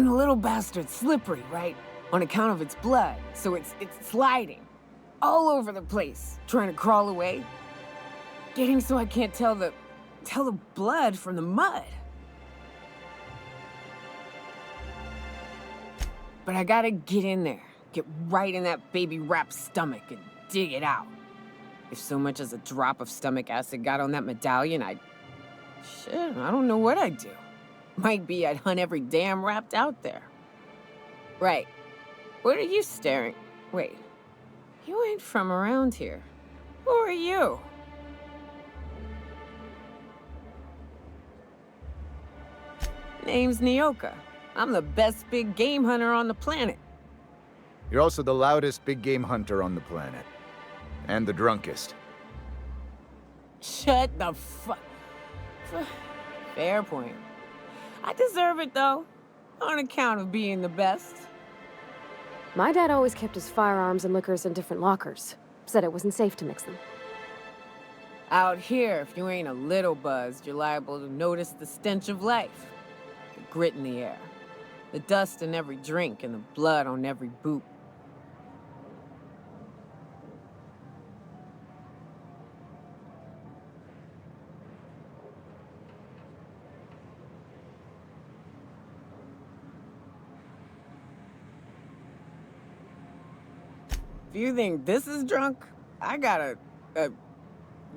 And the little bastard's slippery, right? On account of its blood, so it's sliding. All over the place, trying to crawl away. Getting so I can't tell the blood from the mud. But I gotta get in there, get right in that baby rap's stomach and dig it out. If so much as a drop of stomach acid got on that medallion, shit, I don't know what I'd do. Might be I'd hunt every damn rapt out there. Right. What are you staring? Wait. You ain't from around here. Who are you? Name's Nyoka. I'm the best big game hunter on the planet. You're also the loudest big game hunter on the planet. And the drunkest. Shut the fuck. Fair point. I deserve it, though. On account of being the best. My dad always kept his firearms and liquors in different lockers. Said it wasn't safe to mix them. Out here, if you ain't a little buzzed, you're liable to notice the stench of life. The grit in the air. The dust in every drink and the blood on every boot. If you think this is drunk, I gotta,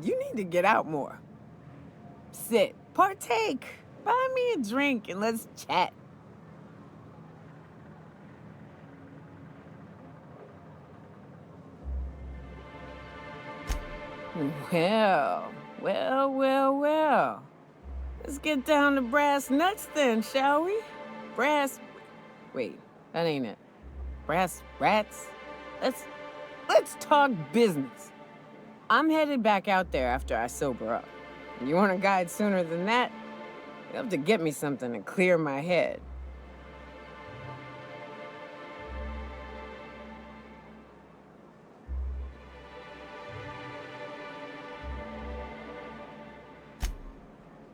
you need to get out more. Sit, partake, buy me a drink and let's chat. Well. Let's get down to brass nuts then, shall we? Wait, that ain't it. Brass rats? Let's talk business. I'm headed back out there after I sober up. You want a guide sooner than that? You'll have to get me something to clear my head.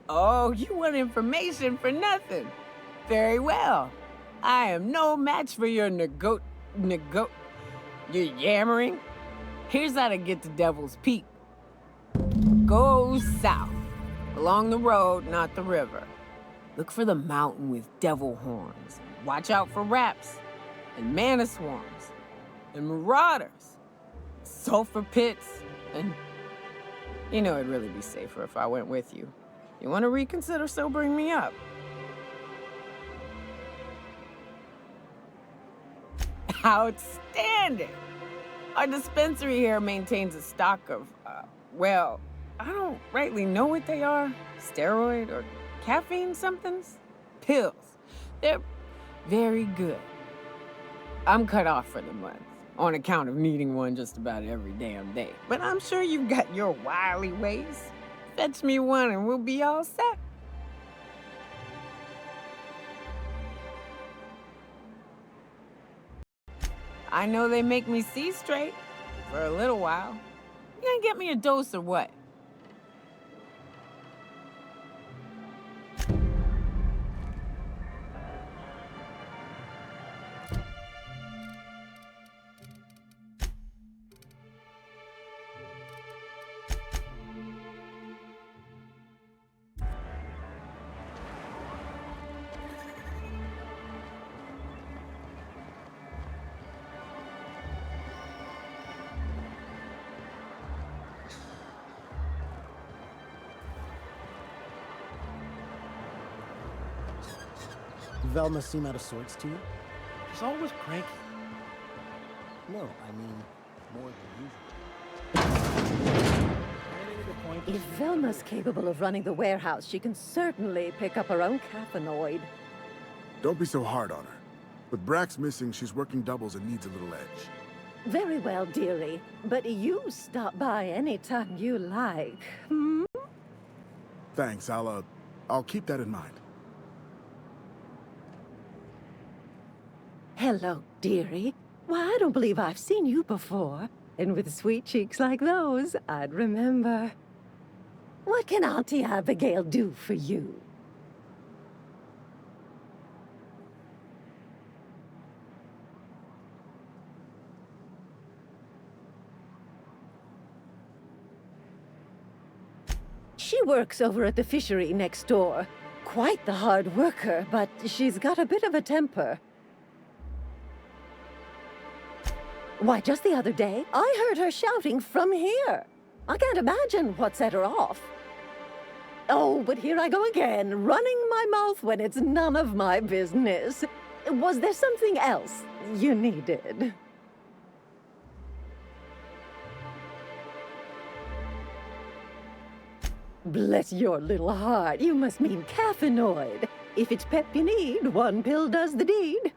Oh, you want information for nothing? Very well. I am no match for your You're yammering? Here's how to get to Devil's Peak. Go south, along the road, not the river. Look for the mountain with devil horns. Watch out for raps, and mana swarms, and marauders, sulfur pits, and... You know, it'd really be safer if I went with you. You want to reconsider sobering me up? Outstanding! Our dispensary here maintains a stock of, well, I don't rightly know what they are. Steroid or caffeine somethings? Pills. They're very good. I'm cut off for the month, on account of needing one just about every damn day. But I'm sure you've got your wily ways. Fetch me one and we'll be all set. I know they make me see straight for a little while. You gonna get me a dose or what? Velma seem out of sorts to you? She's always cranky. No, I mean, more than usual. If Velma's capable of running the warehouse, she can certainly pick up her own caffeinoid. Don't be so hard on her. With Brax missing, she's working doubles and needs a little edge. Very well, dearie. But you stop by anytime you like, hmm? Thanks, I'll keep that in mind. Hello, dearie. Why, I don't believe I've seen you before. And with sweet cheeks like those, I'd remember. What can Auntie Abigail do for you? She works over at the fishery next door. Quite the hard worker, but she's got a bit of a temper. Why, just the other day, I heard her shouting from here. I can't imagine what set her off. Oh, but here I go again, running my mouth when it's none of my business. Was there something else you needed? Bless your little heart, you must mean caffeinoid. If it's pep you need, one pill does the deed.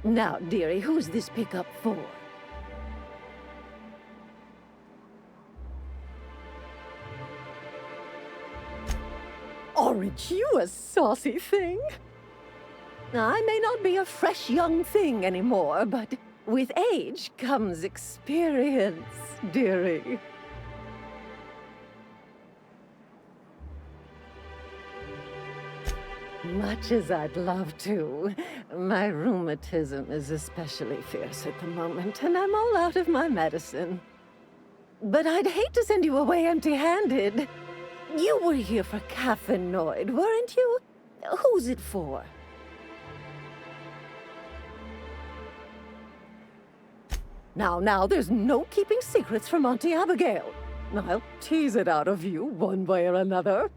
Now, dearie, who's this pickup for? Aren't you a saucy thing? I may not be a fresh young thing anymore, but with age comes experience, dearie. Much as I'd love to, my rheumatism is especially fierce at the moment, and I'm all out of my medicine. But I'd hate to send you away empty-handed. You were here for caffeinoid, weren't you? Who's it for? Now, there's no keeping secrets from Auntie Abigail. I'll tease it out of you one way or another.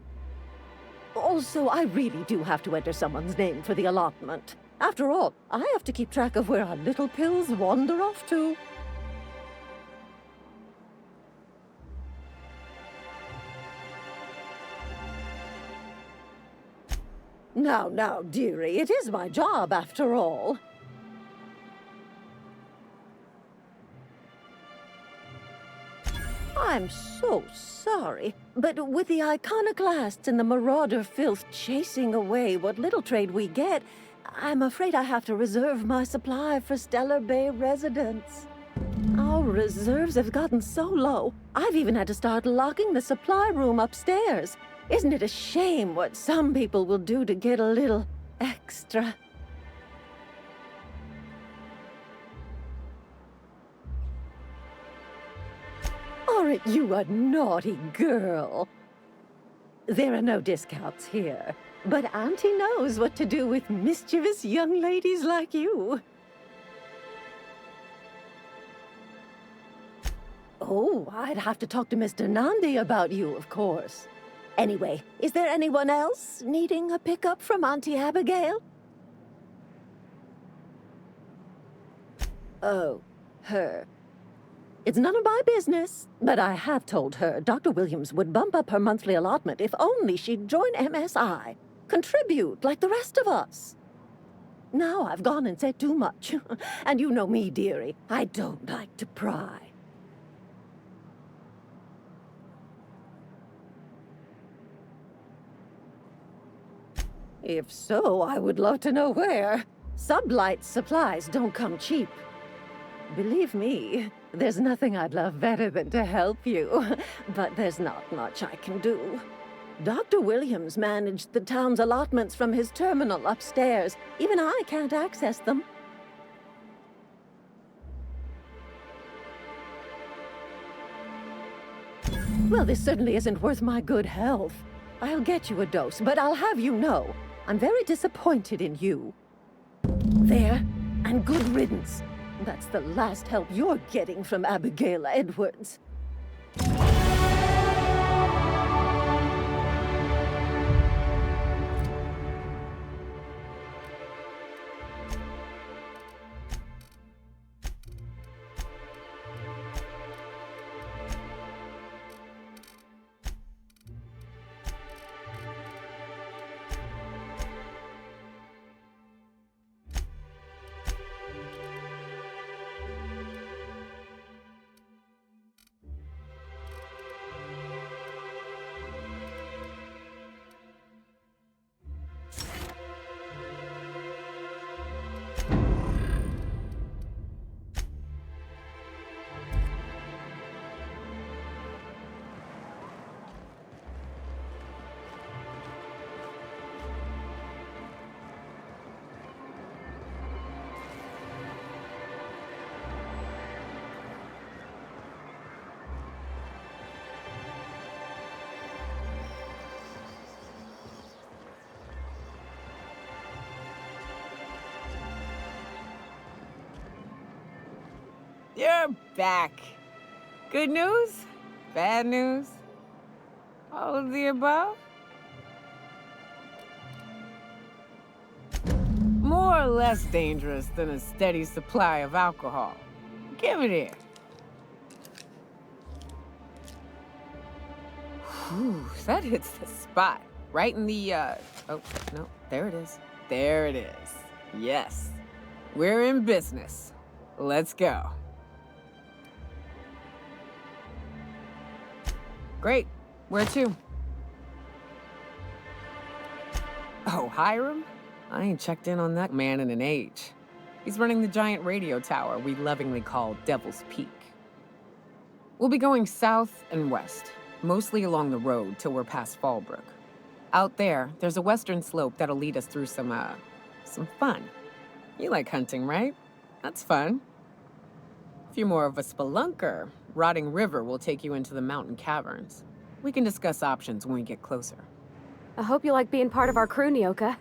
Also, I really do have to enter someone's name for the allotment. After all, I have to keep track of where our little pills wander off to. Now, dearie, it is my job after all. I'm so sorry, but with the iconoclasts and the marauder filth chasing away what little trade we get, I'm afraid I have to reserve my supply for Stellar Bay residents. Our reserves have gotten so low, I've even had to start locking the supply room upstairs. Isn't it a shame what some people will do to get a little extra? Aren't you a naughty girl? There are no discounts here, but Auntie knows what to do with mischievous young ladies like you. Oh, I'd have to talk to Mr. Nandi about you, of course. Anyway, is there anyone else needing a pickup from Auntie Abigail? Oh, her. It's none of my business, but I have told her Dr. Williams would bump up her monthly allotment if only she'd join MSI. Contribute like the rest of us. Now I've gone and said too much. And you know me, dearie, I don't like to pry. If so, I would love to know where. Sublight supplies don't come cheap. Believe me, there's nothing I'd love better than to help you, but there's not much I can do. Dr. Williams managed the town's allotments from his terminal upstairs. Even I can't access them. Well, this certainly isn't worth my good health. I'll get you a dose, but I'll have you know, I'm very disappointed in you. There, and good riddance. That's the last help you're getting from Abigail Edwards. You're back. Good news? Bad news? All of the above? More or less dangerous than a steady supply of alcohol. Give it here. Whew, that hits the spot. Right in the, oh, no, there it is. There it is. Yes. We're in business. Let's go. Great. Where to? Oh, Hiram? I ain't checked in on that man in an age. He's running the giant radio tower we lovingly call Devil's Peak. We'll be going south and west, mostly along the road till we're past Fallbrook. Out there, there's a western slope that'll lead us through some fun. You like hunting, right? That's fun. If you're more of a spelunker, Rotting River will take you into the mountain caverns. We can discuss options when we get closer. I hope you like being part of our crew, Nyoka.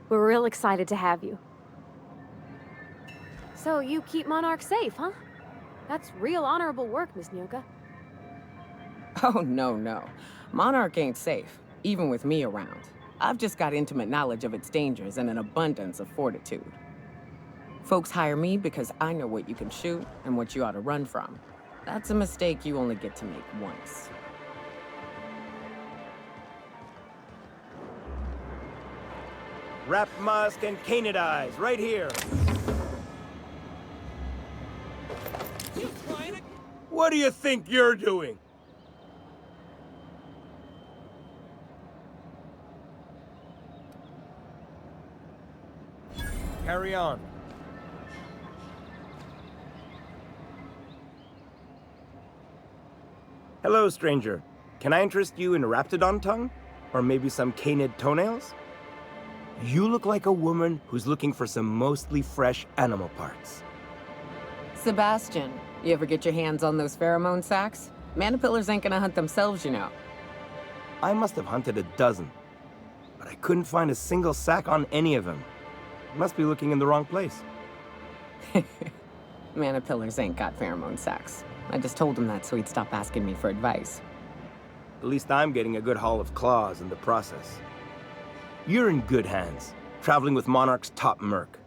We're real excited to have you. So you keep Monarch safe, huh? That's real honorable work, Miss Nyoka. Oh, no. Monarch ain't safe, even with me around. I've just got intimate knowledge of its dangers and an abundance of fortitude. Folks hire me because I know what you can shoot and what you ought to run from. That's a mistake you only get to make once. Rap Musk and Canadize, right here. What do you think you're doing? Carry on. Hello, stranger. Can I interest you in Raptidon tongue? Or maybe some canid toenails? You look like a woman who's looking for some mostly fresh animal parts. Sebastian, you ever get your hands on those pheromone sacs? Manipillars ain't gonna hunt themselves, you know. I must have hunted a dozen, but I couldn't find a single sack on any of them. Must be looking in the wrong place. Manipillars ain't got pheromone sacs. I just told him that so he'd stop asking me for advice. At least I'm getting a good haul of claws in the process. You're in good hands, traveling with Monarch's top merc.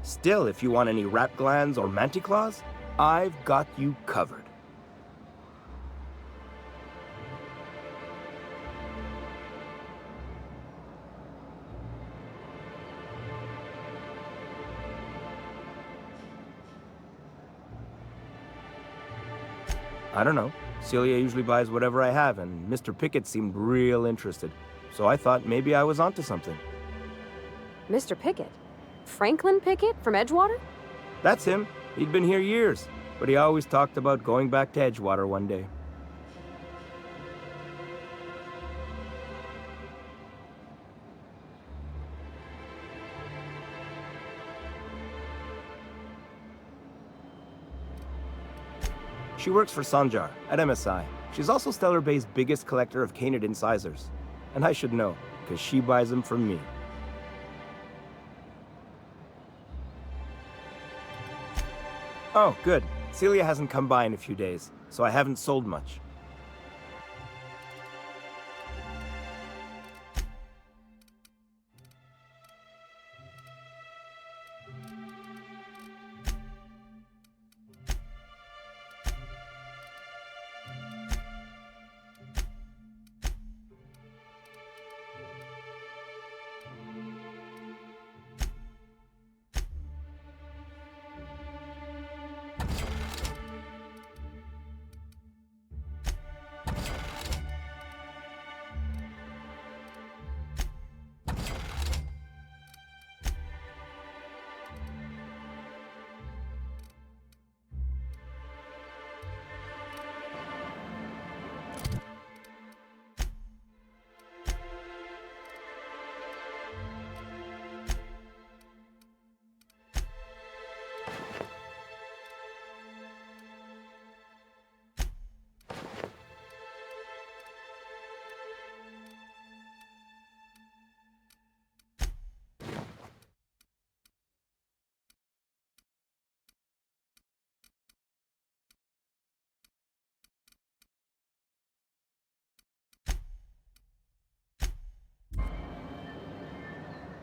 Still, if you want any rat glands or manticlaws, I've got you covered. I don't know. Celia usually buys whatever I have, and Mr. Pickett seemed real interested. So I thought maybe I was onto something. Mr. Pickett? Franklin Pickett from Edgewater? That's him. He'd been here years, but he always talked about going back to Edgewater one day. She works for Sanjar at MSI. She's also Stellar Bay's biggest collector of canid incisors. And I should know, because she buys them from me. Oh, good. Celia hasn't come by in a few days, so I haven't sold much.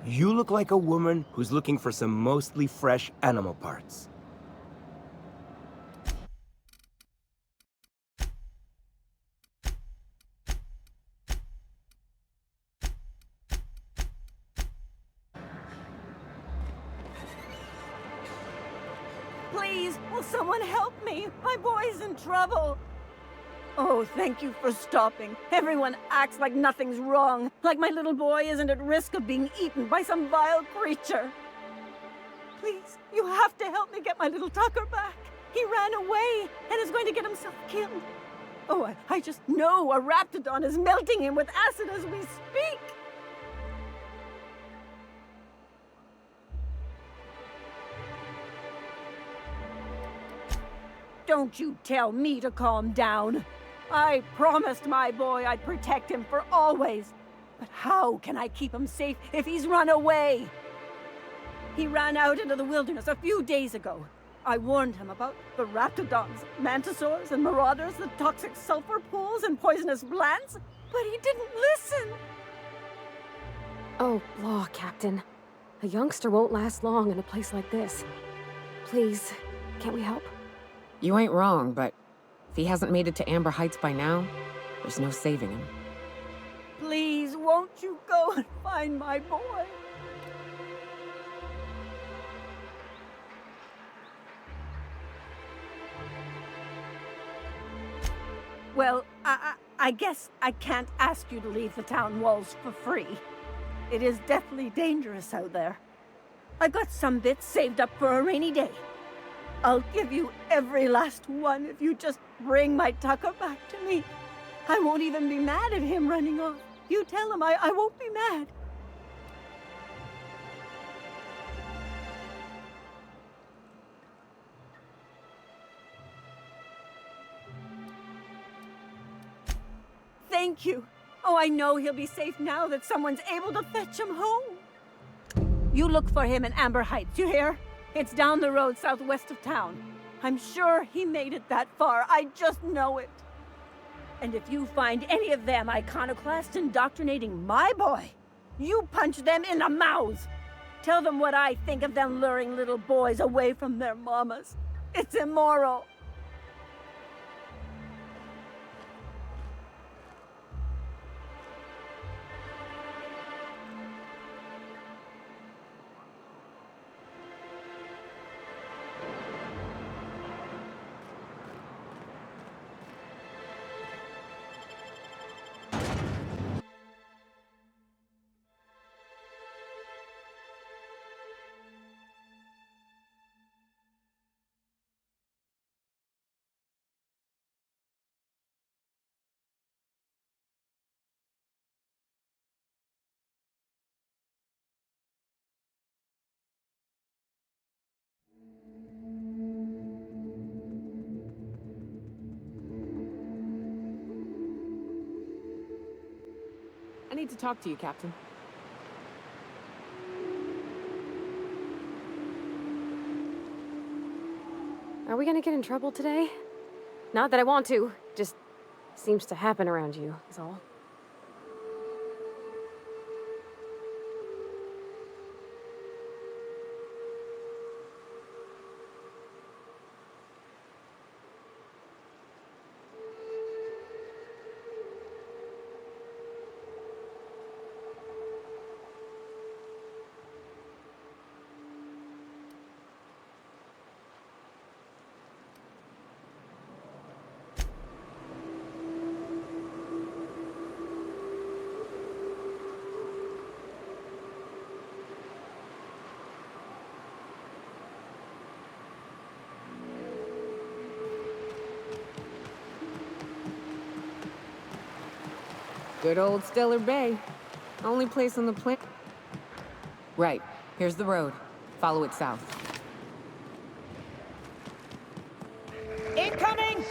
You look like a woman who's looking for some mostly fresh animal parts. Please, will someone help me? My boy's in trouble. Oh, thank you for stopping. Everyone acts like nothing's wrong, like my little boy isn't at risk of being eaten by some vile creature. Please, you have to help me get my little Tucker back. He ran away and is going to get himself killed. Oh, I just know a raptidon is melting him with acid as we speak. Don't you tell me to calm down. I promised my boy I'd protect him for always. But how can I keep him safe if he's run away? He ran out into the wilderness a few days ago. I warned him about the raptidons, mantisaurs, and marauders, the toxic sulfur pools, and poisonous plants, but he didn't listen. Oh, law, Captain. A youngster won't last long in a place like this. Please, can't we help? You ain't wrong, but if he hasn't made it to Amber Heights by now, there's no saving him. Please, won't you go and find my boy? Well, I guess I can't ask you to leave the town walls for free. It is deathly dangerous out there. I've got some bits saved up for a rainy day. I'll give you every last one if you just bring my Tucker back to me. I won't even be mad at him running off. You tell him I won't be mad. Thank you. Oh, I know he'll be safe now that someone's able to fetch him home. You look for him in Amber Heights, you hear? It's down the road southwest of town. I'm sure he made it that far. I just know it. And if you find any of them iconoclasts indoctrinating my boy, you punch them in the mouths. Tell them what I think of them luring little boys away from their mamas. It's immoral. I need to talk to you, Captain. Are we gonna get in trouble today? Not that I want to, just seems to happen around you, is all. Good old Stellar Bay. Only place on the planet. Right. Here's the road. Follow it south. Incoming!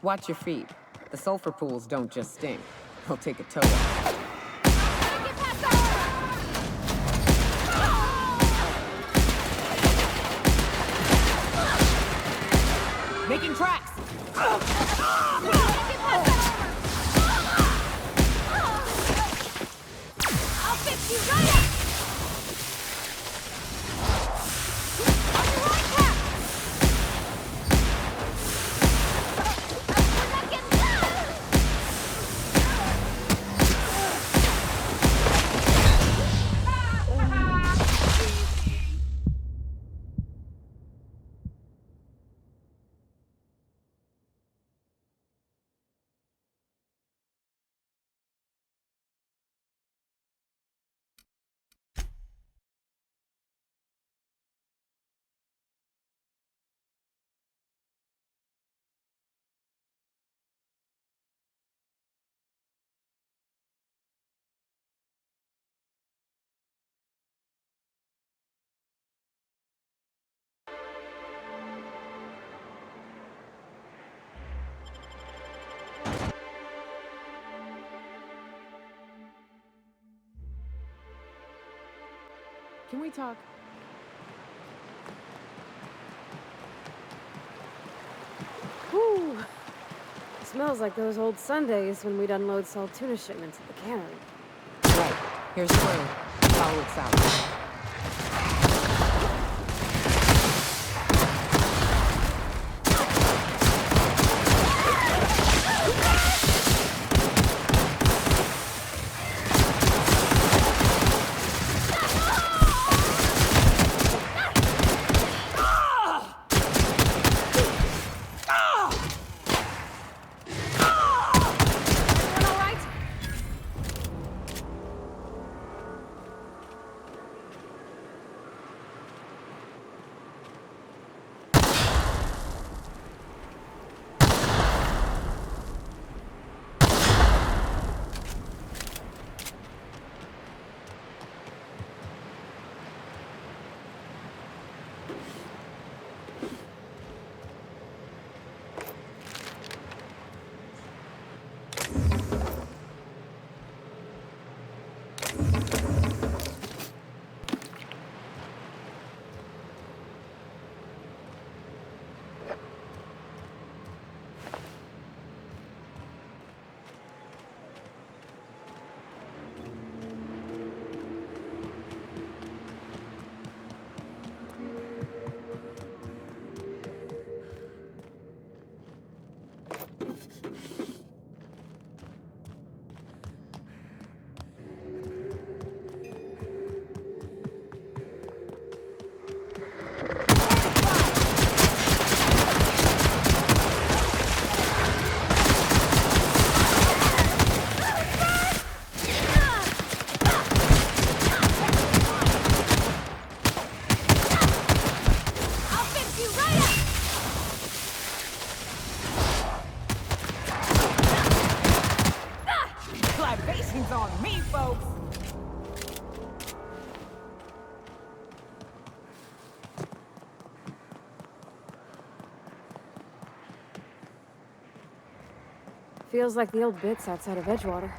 Watch your feet. The sulfur pools don't just stink. They'll take a toll. Making tracks! I'll fix you right up! On your right, Cap! We're not getting Can we talk? Whew. It smells like those old Sundays when we'd unload salt tuna shipments at the cannery. Right. Here's the road. Follow it south. On me, folks! Feels like the old bits outside of Edgewater.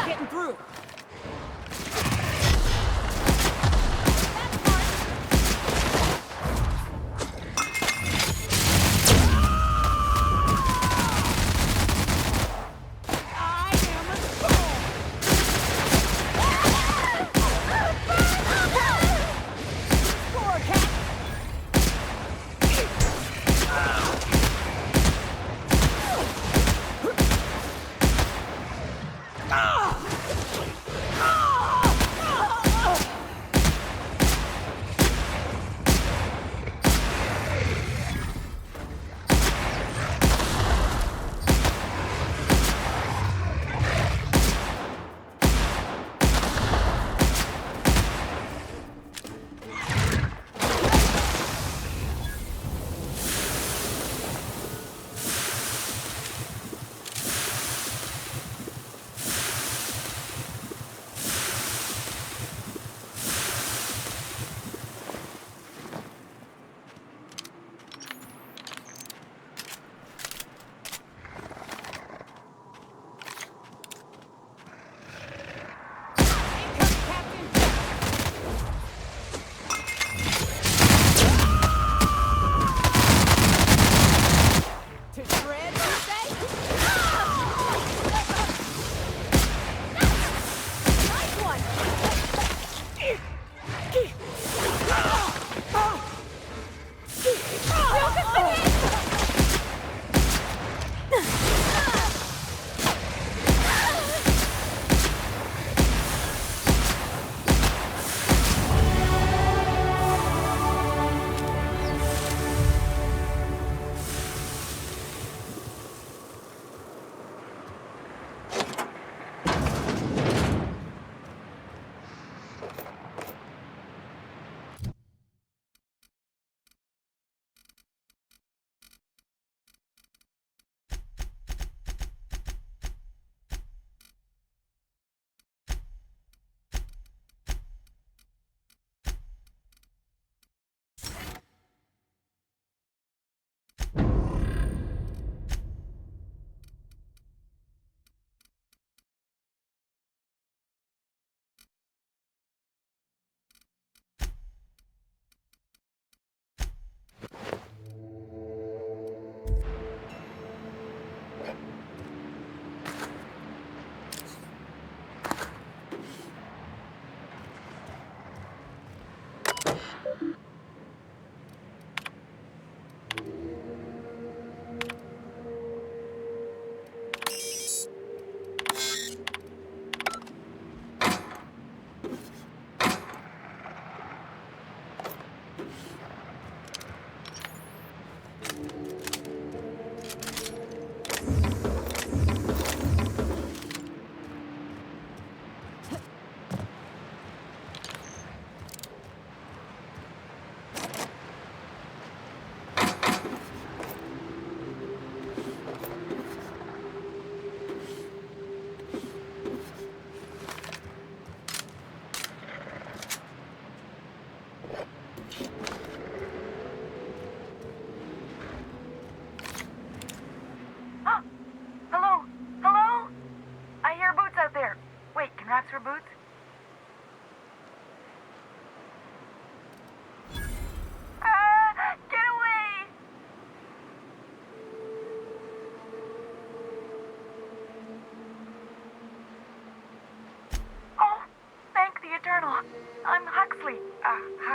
Getting through.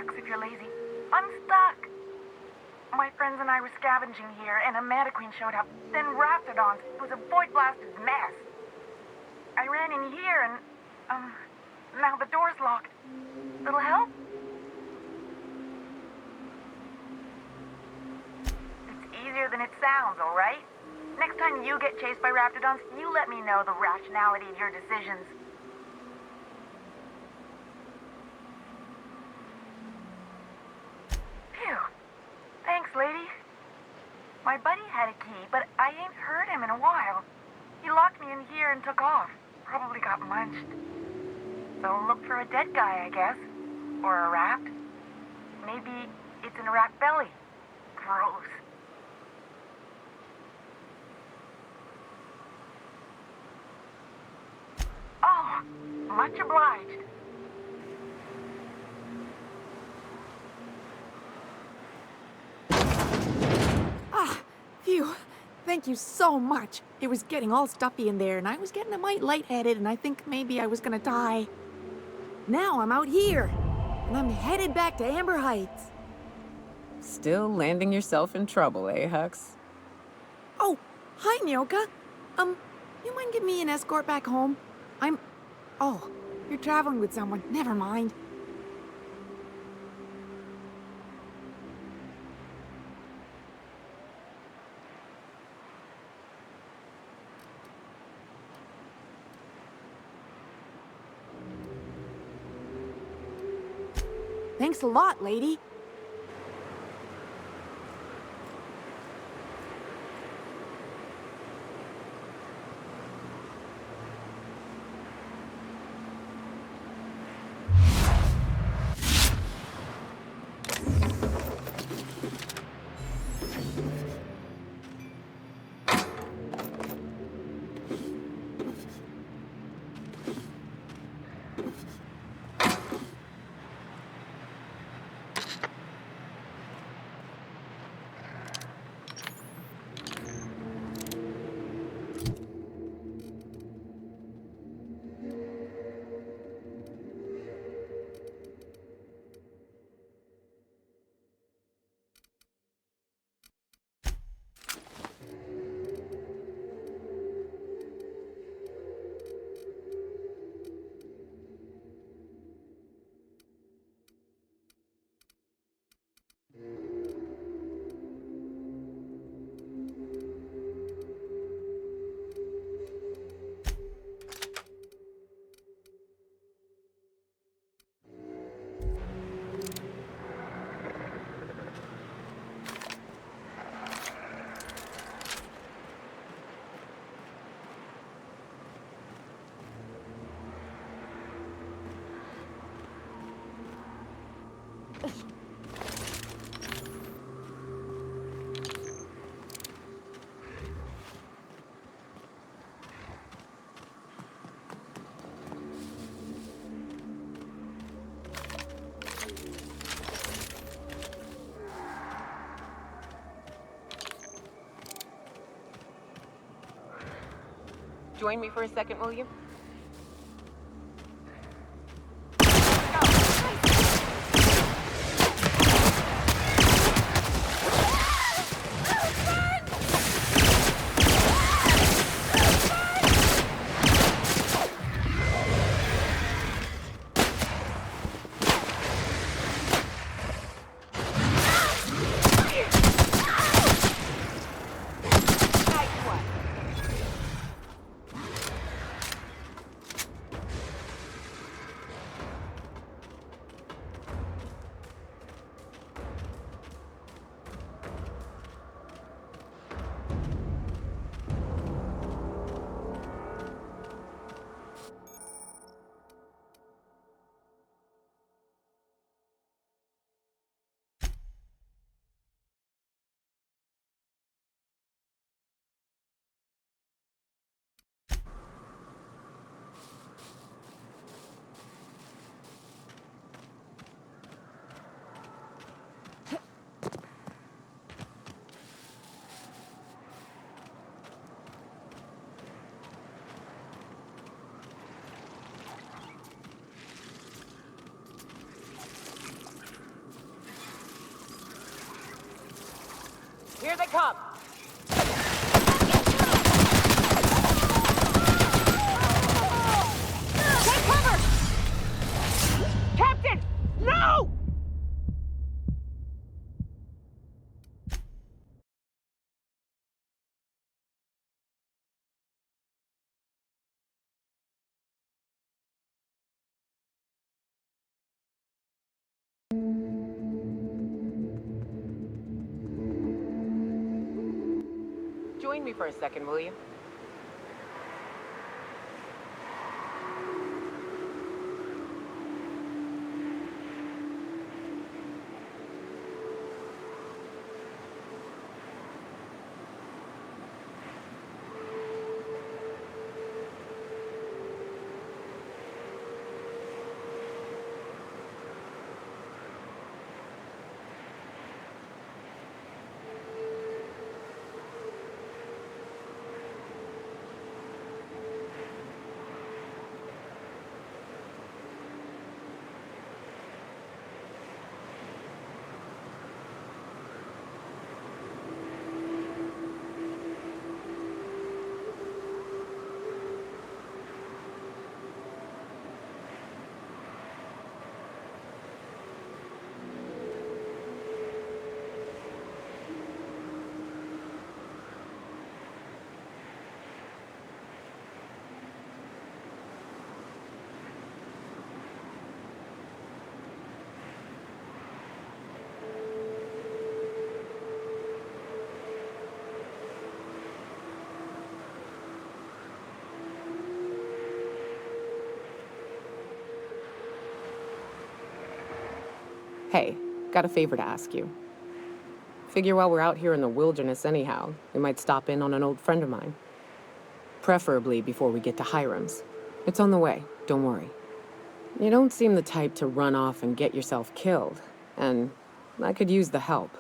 relax if you're lazy. I'm stuck. My friends and I were scavenging here, and a Meta Queen showed up. Then Raptidons. It was a void-blasted mess. I ran in here, and, now the door's locked. Little help? It's easier than it sounds, all right? Next time you get chased by Raptidons, you let me know the rationality of your decisions. Phew. Thanks, lady. My buddy had a key, but I ain't heard him in a while. He locked me in here and took off. Probably got munched. So look for a dead guy, I guess. Or a rat. Maybe it's in a rat belly. Gross. Oh, much obliged. Phew. Thank you so much. It was getting all stuffy in there, and I was getting a mite lightheaded, and I think maybe I was gonna die. Now I'm out here, and I'm headed back to Amber Heights. Still landing yourself in trouble, eh, Hux? Oh, hi, Nyoka. You mind giving me an escort back home? Oh, you're traveling with someone. Never mind. Thanks a lot, lady. Join me for a second, will you? Here they come! Take cover! Captain! No! Join me for a second, will you? Hey, got a favor to ask you. Figure while we're out here in the wilderness anyhow, we might stop in on an old friend of mine. Preferably before we get to Hiram's. It's on the way, don't worry. You don't seem the type to run off and get yourself killed, and I could use the help.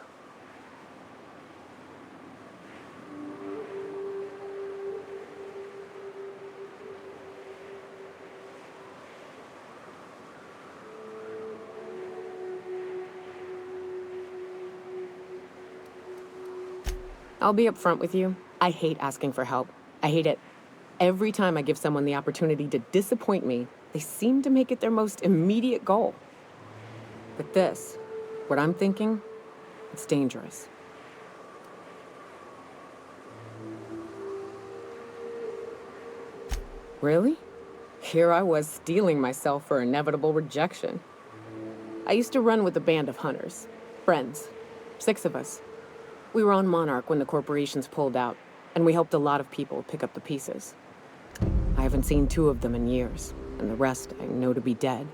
I'll be upfront with you. I hate asking for help. I hate it. Every time I give someone the opportunity to disappoint me, they seem to make it their most immediate goal. But this, what I'm thinking, it's dangerous. Really? Here I was steeling myself for inevitable rejection. I used to run with a band of hunters. Friends. 6 of us. We were on Monarch when the corporations pulled out, and we helped a lot of people pick up the pieces. I haven't seen 2 of them in years, and the rest I know to be dead.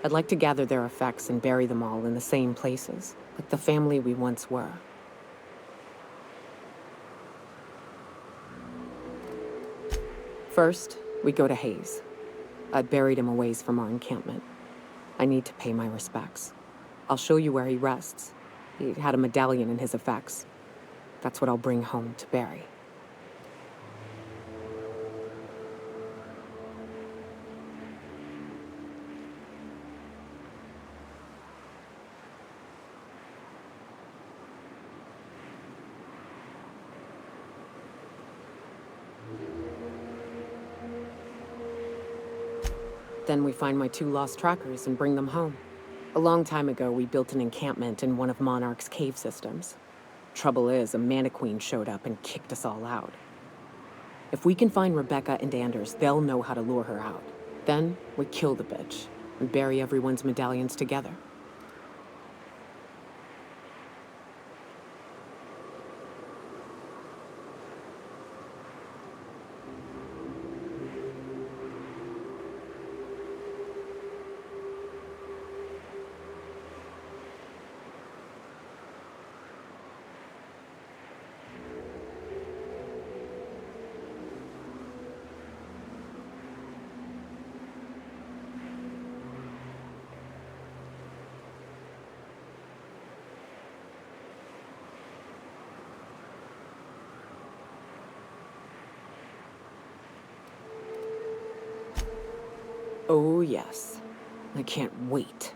I'd like to gather their effects and bury them all in the same places, like the family we once were. First, we go to Hayes. I'd buried him a ways from our encampment. I need to pay my respects. I'll show you where he rests. He had a medallion in his effects. That's what I'll bring home to Barry. Then we find my 2 lost trackers and bring them home. A long time ago, we built an encampment in one of Monarch's cave systems. Trouble is, a Mantiqueen showed up and kicked us all out. If we can find Rebecca and Anders, they'll know how to lure her out. Then, we kill the bitch and bury everyone's medallions together. Oh, yes. I can't wait.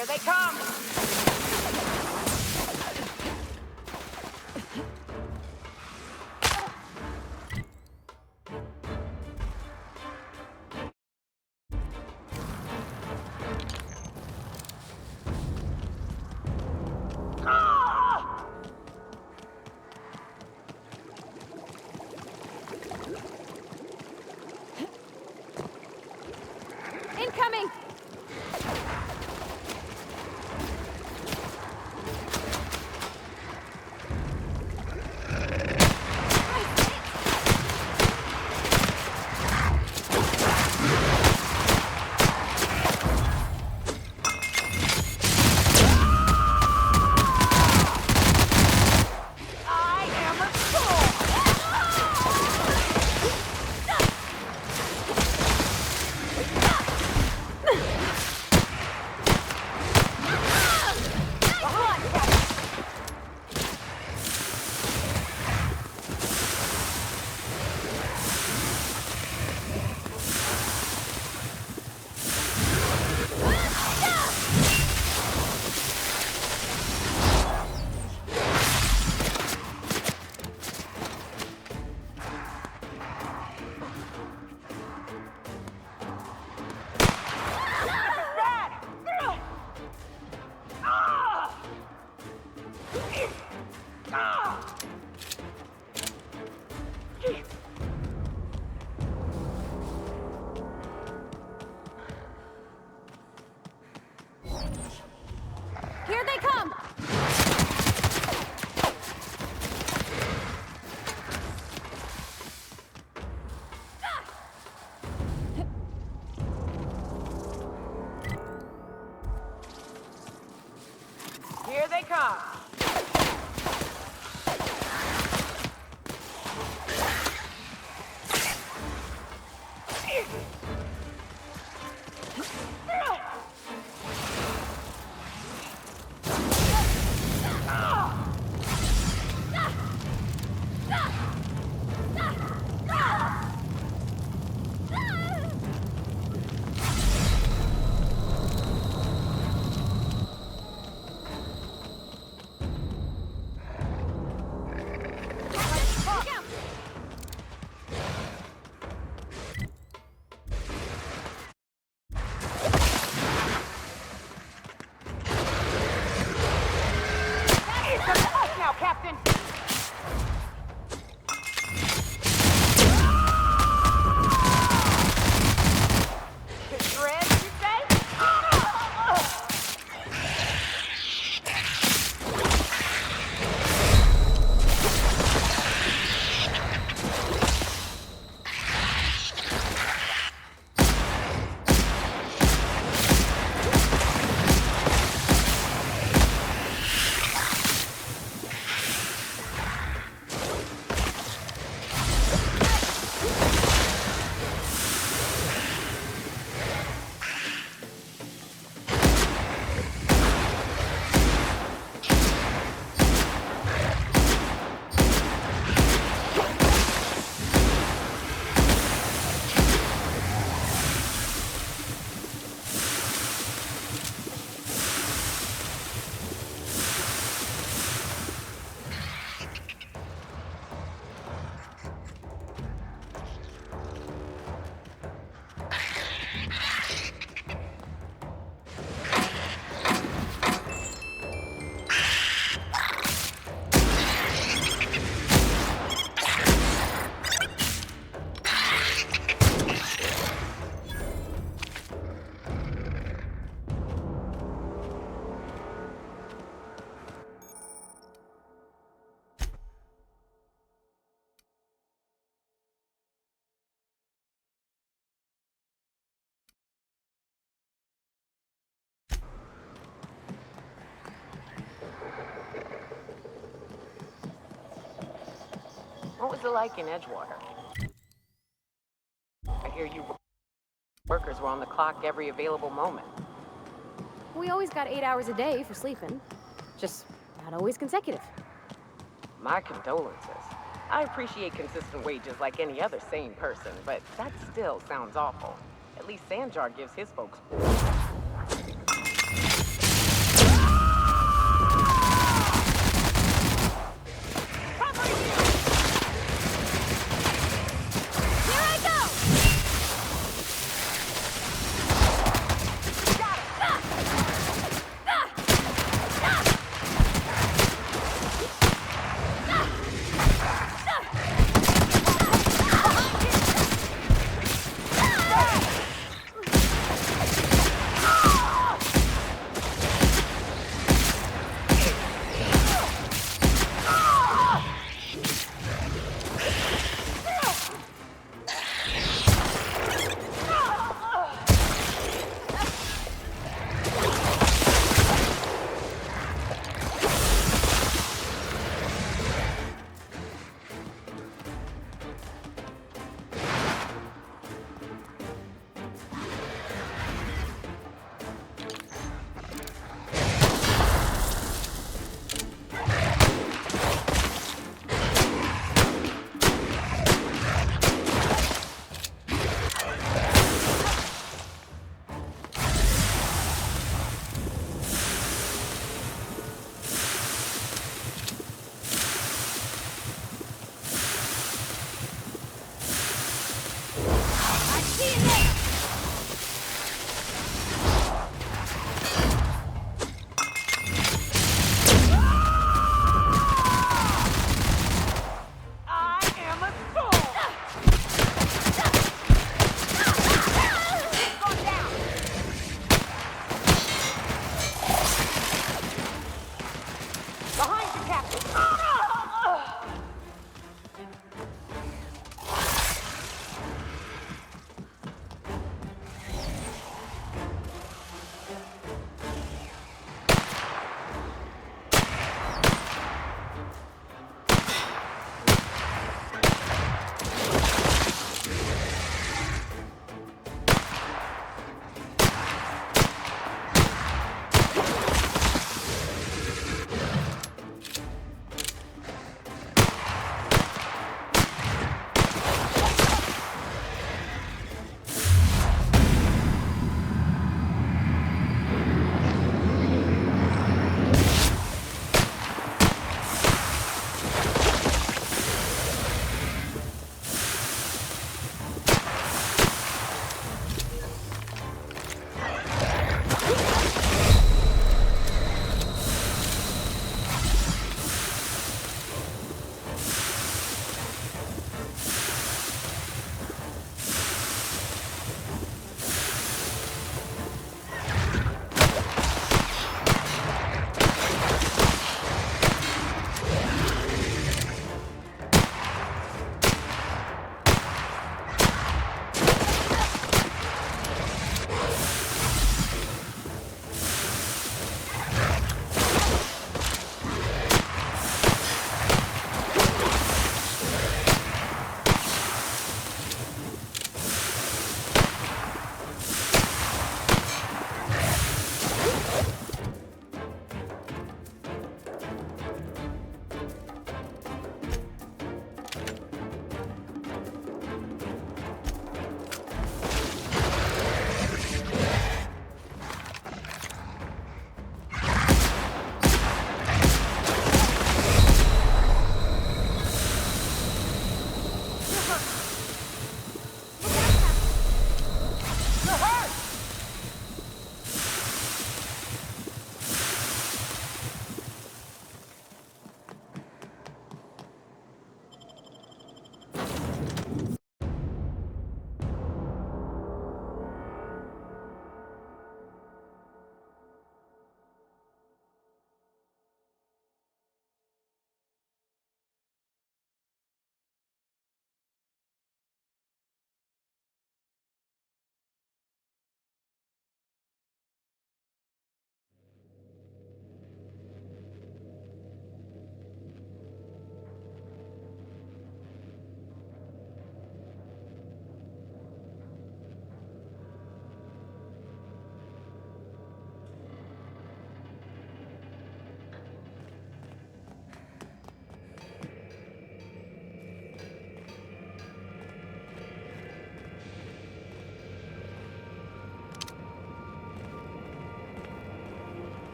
Here they come! Incoming! Here they come! Here they come! Captain! Dread, you say? What was it like in Edgewater? I hear you workers were on the clock every available moment. We always got 8 hours a day for sleeping. Just not always consecutive. My condolences. I appreciate consistent wages like any other sane person, but that still sounds awful. At least Sanjar gives his folks...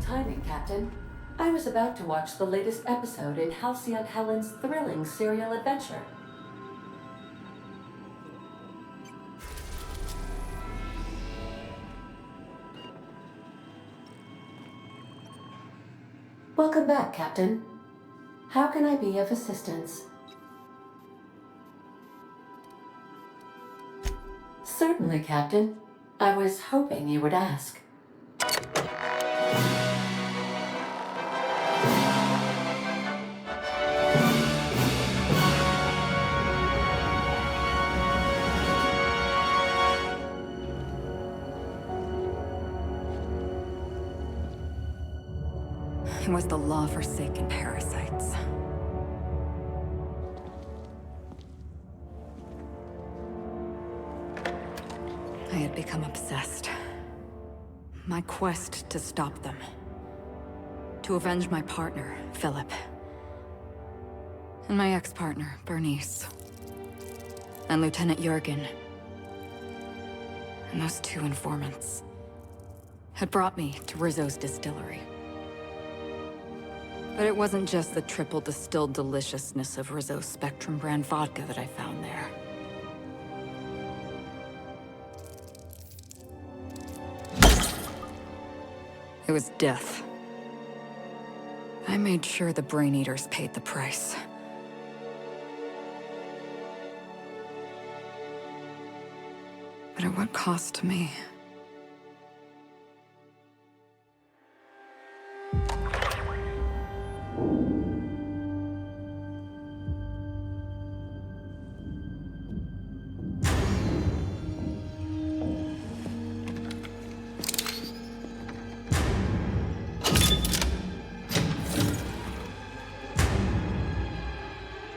timing, Captain. I was about to watch the latest episode in Halcyon Helen's thrilling serial adventure. Welcome back, Captain. How can I be of assistance? Certainly, Captain. I was hoping you would ask. It was the law-forsaken parasites. I had become obsessed. My quest to stop them. To avenge my partner, Philip. And my ex-partner, Bernice. And Lieutenant Jurgen. And those two informants had brought me to Rizzo's distillery. But it wasn't just the triple distilled deliciousness of Rizzo's Spectrum brand vodka that I found there. It was death. I made sure the Brain Eaters paid the price. But at what cost to me?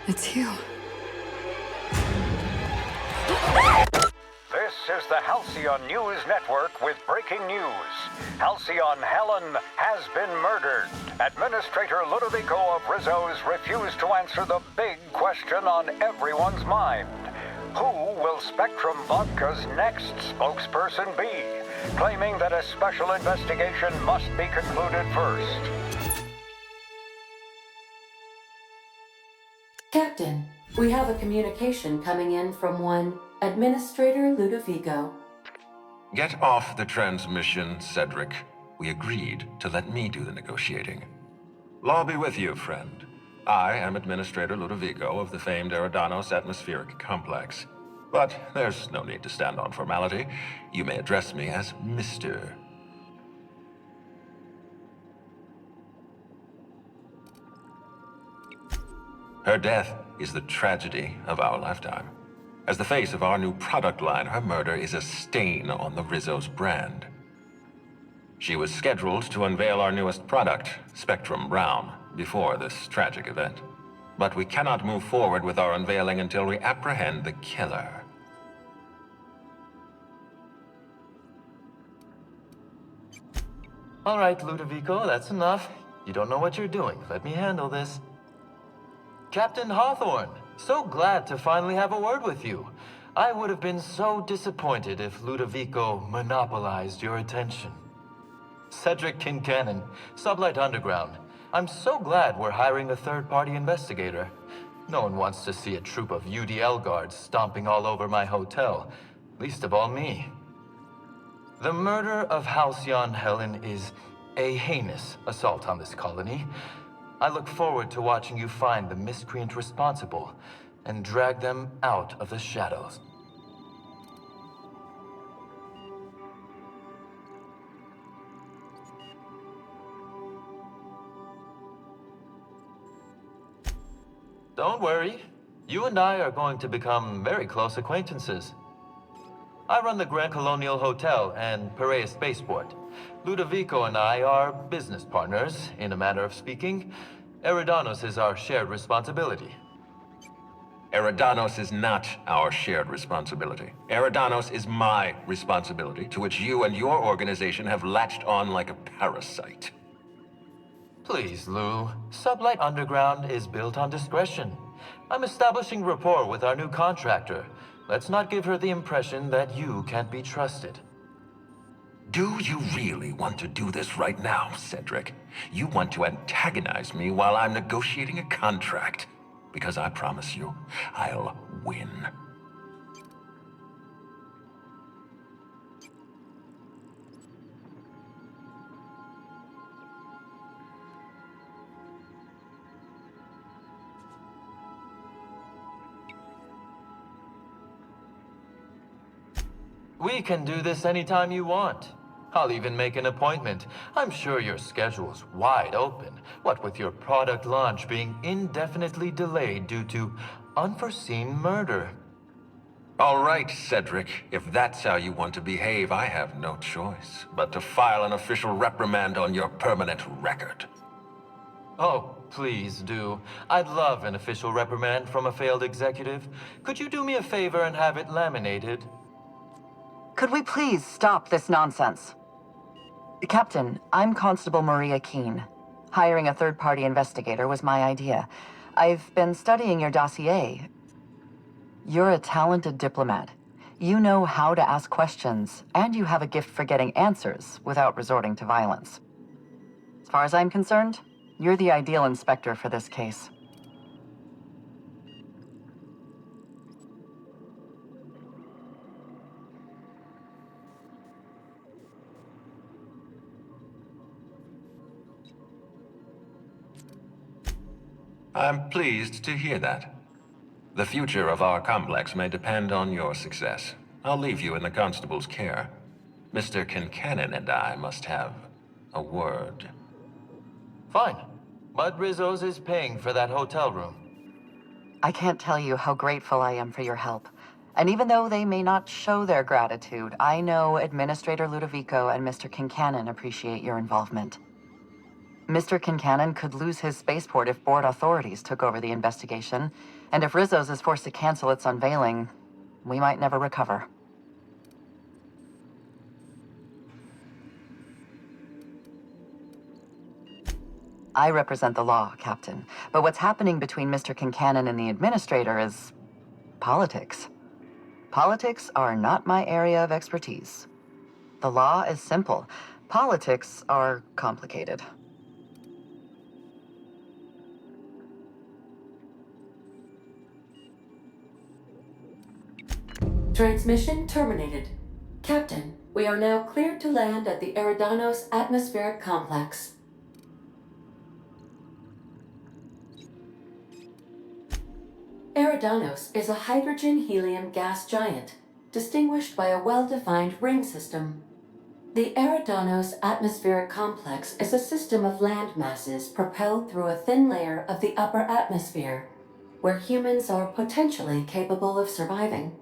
It's you. This is the Halcyon News Network with breaking news. Halcyon Helen has been murdered. Administrator Ludovico of Rizzo's refused to answer the big question on everyone's mind. Who will Spectrum Vodka's next spokesperson be? Claiming that a special investigation must be concluded first. Captain, we have a communication coming in from one Administrator Ludovico. Get off the transmission, Cedric. We agreed to let me do the negotiating. Law be with you, friend. I am Administrator Ludovico of the famed Eridanos Atmospheric Complex. But there's no need to stand on formality. You may address me as Mr. Her death is the tragedy of our lifetime. As the face of our new product line, her murder is a stain on the Rizzo's brand. She was scheduled to unveil our newest product, Spectrum Brown, before this tragic event. But we cannot move forward with our unveiling until we apprehend the killer. All right, Ludovico, that's enough. You don't know what you're doing. Let me handle this. Captain Hawthorne, so glad to finally have a word with you. I would have been so disappointed if Ludovico monopolized your attention. Cedric Kincannon, Sublight Underground. I'm so glad we're hiring a third-party investigator. No one wants to see a troop of UDL guards stomping all over my hotel, least of all me. The murder of Halcyon Helen is a heinous assault on this colony. I look forward to watching you find the miscreant responsible and drag them out of the shadows. Don't worry. You and I are going to become very close acquaintances. I run the Grand Colonial Hotel and Perea Spaceport. Ludovico and I are business partners, in a manner of speaking. Eridanos is our shared responsibility. Eridanos is not our shared responsibility. Eridanos is my responsibility, to which you and your organization have latched on like a parasite. Please, Lou. Sublight Underground is built on discretion. I'm establishing rapport with our new contractor. Let's not give her the impression that you can't be trusted. Do you really want to do this right now, Cedric? You want to antagonize me while I'm negotiating a contract? Because I promise you, I'll win. We can do this anytime you want. I'll even make an appointment. I'm sure your schedule's wide open, what with your product launch being indefinitely delayed due to unforeseen murder. All right, Cedric. If that's how you want to behave, I have no choice but to file an official reprimand on your permanent record. Oh, please do. I'd love an official reprimand from a failed executive. Could you do me a favor and have it laminated? Could we please stop this nonsense? Captain, I'm Constable Maria Keene. Hiring a third-party investigator was my idea. I've been studying your dossier. You're a talented diplomat. You know how to ask questions, and you have a gift for getting answers without resorting to violence. As far as I'm concerned, you're the ideal inspector for this case. I'm pleased to hear that. The future of our complex may depend on your success. I'll leave you in the constable's care. Mr. Kincannon and I must have a word. Fine. But Rizzo's is paying for that hotel room. I can't tell you how grateful I am for your help. And even though they may not show their gratitude, I know Administrator Ludovico and Mr. Kincannon appreciate your involvement. Mr. Kincannon could lose his spaceport if board authorities took over the investigation, and if Rizzo's is forced to cancel its unveiling, we might never recover. I represent the law, Captain, but what's happening between Mr. Kincannon and the Administrator is politics. Politics are not my area of expertise. The law is simple. Politics are complicated. Transmission terminated. Captain, we are now cleared to land at the Eridanos Atmospheric Complex. Eridanos is a hydrogen-helium gas giant, distinguished by a well-defined ring system. The Eridanos Atmospheric Complex is a system of land masses propelled through a thin layer of the upper atmosphere, where humans are potentially capable of surviving.